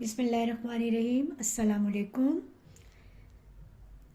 बिस्मिल्लाहिर्रहमानिर्रहीम। अस्सलाम वालेकुम।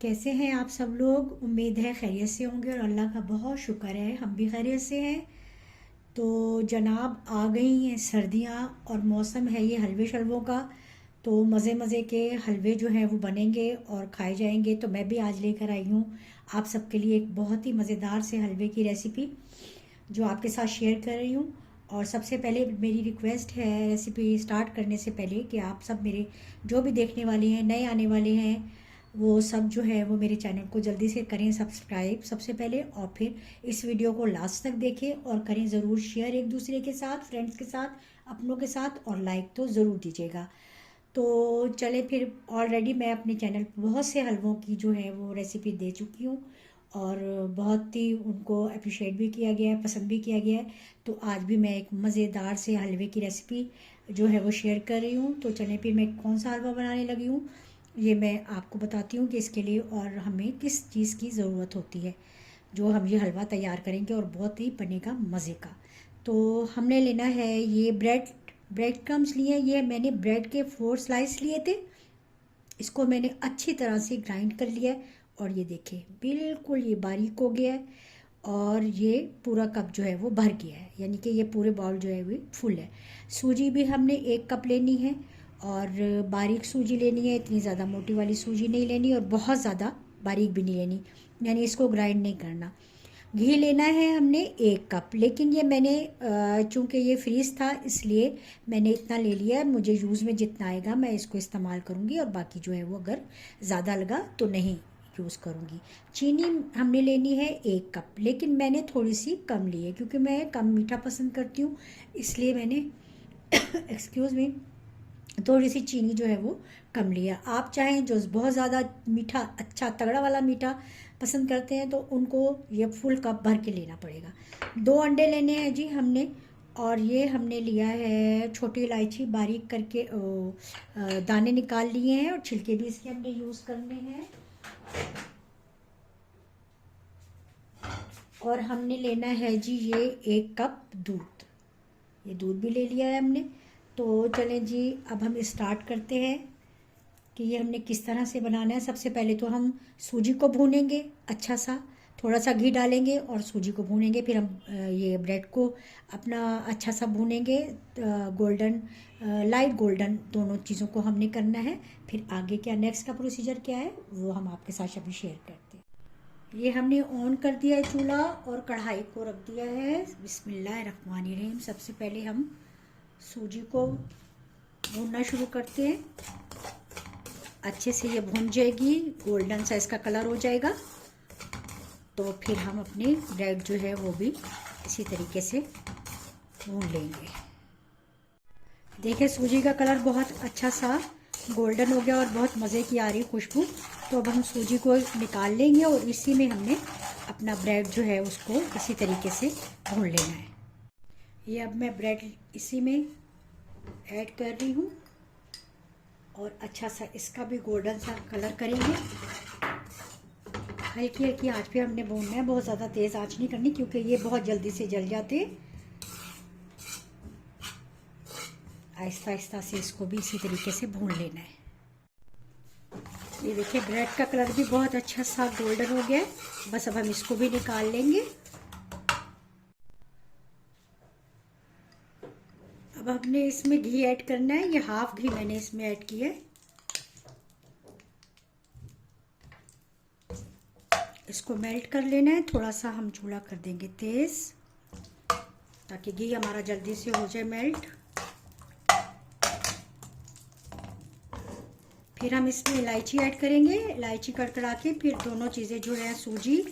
कैसे हैं आप सब लोग? उम्मीद है खैरियत से होंगे और अल्लाह का बहुत शुक्र है हम भी खैरियत से हैं। तो जनाब, आ गई हैं सर्दियां और मौसम है ये हलवे शलवों का। तो मज़े मज़े के हलवे जो हैं वो बनेंगे और खाए जाएंगे। तो मैं भी आज लेकर आई हूँ आप सबके लिए एक बहुत ही मज़ेदार से हलवे की रेसिपी जो आपके साथ शेयर कर रही हूँ। और सबसे पहले मेरी रिक्वेस्ट है रेसिपी स्टार्ट करने से पहले कि आप सब मेरे जो भी देखने वाले हैं, नए आने वाले हैं, वो सब जो है वो मेरे चैनल को जल्दी से करें सब्सक्राइब सबसे पहले, और फिर इस वीडियो को लास्ट तक देखें और करें ज़रूर शेयर एक दूसरे के साथ, फ्रेंड्स के साथ, अपनों के साथ, और लाइक तो ज़रूर दीजिएगा। तो चले फिर, ऑलरेडी मैं अपने चैनल पर बहुत से हलवों की जो है वो रेसिपी दे चुकी हूँ और बहुत ही उनको अप्रिशिएट भी किया गया है, पसंद भी किया गया है। तो आज भी मैं एक मज़ेदार से हलवे की रेसिपी जो है वो शेयर कर रही हूँ। तो चलें फिर मैं कौन सा हलवा बनाने लगी हूँ ये मैं आपको बताती हूँ कि इसके लिए और हमें किस चीज़ की ज़रूरत होती है जो हम ये हलवा तैयार करेंगे और बहुत ही बनेगा मज़े का। तो हमने लेना है ये ब्रेड क्रम्स लिए। ये मैंने ब्रेड के 4 स्लाइस लिए थे। इसको मैंने अच्छी तरह से ग्राइंड कर लिया है और ये देखिए बिल्कुल ये बारीक हो गया है और ये पूरा कप जो है वो भर गया है, यानी कि ये पूरे बाउल जो है वो फुल है। सूजी भी हमने 1 कप लेनी है और बारीक सूजी लेनी है, इतनी ज़्यादा मोटी वाली सूजी नहीं लेनी और बहुत ज़्यादा बारीक भी नहीं लेनी, यानी इसको ग्राइंड नहीं करना। घी लेना है हमने 1 कप, लेकिन ये मैंने चूँकि ये फ्रीज़ था इसलिए मैंने इतना ले लिया है। मुझे यूज़ में जितना आएगा मैं इसको इस्तेमाल करूँगी और बाकी जो है वो अगर ज़्यादा लगा तो नहीं यूज़ करूँगी। चीनी हमने लेनी है 1 कप, लेकिन मैंने थोड़ी सी कम ली है क्योंकि मैं कम मीठा पसंद करती हूँ, इसलिए मैंने एक्सक्यूज़ मी थोड़ी सी चीनी जो है वो कम लिया। आप चाहें जो बहुत ज़्यादा मीठा, अच्छा तगड़ा वाला मीठा पसंद करते हैं तो उनको ये फुल कप भर के लेना पड़ेगा। 2 अंडे लेने हैं जी हमने, और ये हमने लिया है छोटी इलायची बारीक करके दाने निकाल लिए हैं और छिलके भी इसके हमने यूज़ करने हैं। और हमने लेना है जी ये 1 कप दूध, ये दूध भी ले लिया है हमने। तो चलें जी अब हम स्टार्ट करते हैं कि ये हमने किस तरह से बनाना है। सबसे पहले तो हम सूजी को भूनेंगे, अच्छा सा थोड़ा सा घी डालेंगे और सूजी को भूनेंगे। फिर हम ये ब्रेड को अपना अच्छा सा भूनेंगे, गोल्डन लाइट गोल्डन दोनों चीज़ों को हमने करना है। फिर आगे क्या नेक्स्ट का प्रोसीजर क्या है वो हम आपके साथ अभी शेयर करते हैं। ये हमने ऑन कर दिया है चूल्हा और कढ़ाई को रख दिया है। बिस्मिल्लाहिर्रहमानिर्रहीम। सबसे पहले हम सूजी को भूनना शुरू करते हैं। अच्छे से ये भून जाएगी, गोल्डन सा इसका कलर हो जाएगा तो फिर हम अपनी ब्रेड जो है वो भी इसी तरीके से भून लेंगे। देखिए सूजी का कलर बहुत अच्छा सा गोल्डन हो गया और बहुत मज़े की आ रही खुशबू। तो अब हम सूजी को निकाल लेंगे और इसी में हमने अपना ब्रेड जो है उसको इसी तरीके से भून लेना है। ये अब मैं ब्रेड इसी में ऐड कर रही हूँ और अच्छा सा इसका भी गोल्डन सा कलर करेंगे। हल्की हल्की आंच पे हमने भूनना है, बहुत ज़्यादा तेज़ आंच नहीं करनी क्योंकि ये बहुत जल्दी से जल जाते हैं। आहिस्ता आहिस्ता से इसको भी इसी तरीके से भून लेना है। ये देखिए ब्रेड का कलर भी बहुत अच्छा सा गोल्डन हो गया है। बस अब हम इसको भी निकाल लेंगे। अब हमने इसमें घी ऐड करना है, ये हाफ घी मैंने इसमें ऐड किया है। इसको मेल्ट कर लेना है, थोड़ा सा हम चूल्हा कर देंगे तेज़ ताकि घी हमारा जल्दी से हो जाए मेल्ट। फिर हम इसमें इलायची ऐड करेंगे, इलायची कड़कड़ा के फिर दोनों चीज़ें जो है सूजी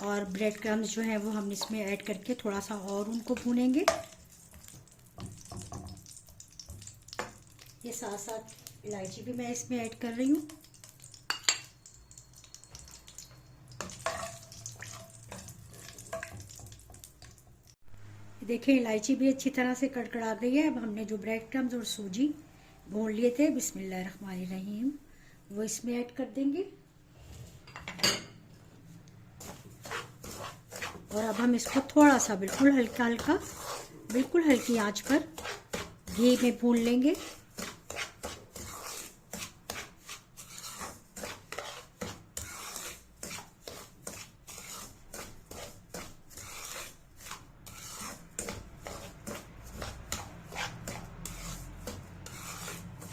और ब्रेड क्रम्स जो है वो हम इसमें ऐड करके थोड़ा सा और उनको भूनेंगे। ये साथ साथ इलायची भी मैं इसमें ऐड कर रही हूँ। देखिए इलायची भी अच्छी तरह से कड़कड़ा गई है। अब हमने जो ब्रेड क्रम्स और सूजी भून लिए थे बिस्मिल्लाहिर्रहमानिर्रहीम वो इसमें ऐड कर देंगे। और अब हम इसको थोड़ा सा बिल्कुल हल्का हल्का, बिल्कुल हल्की आंच पर घी में भून लेंगे।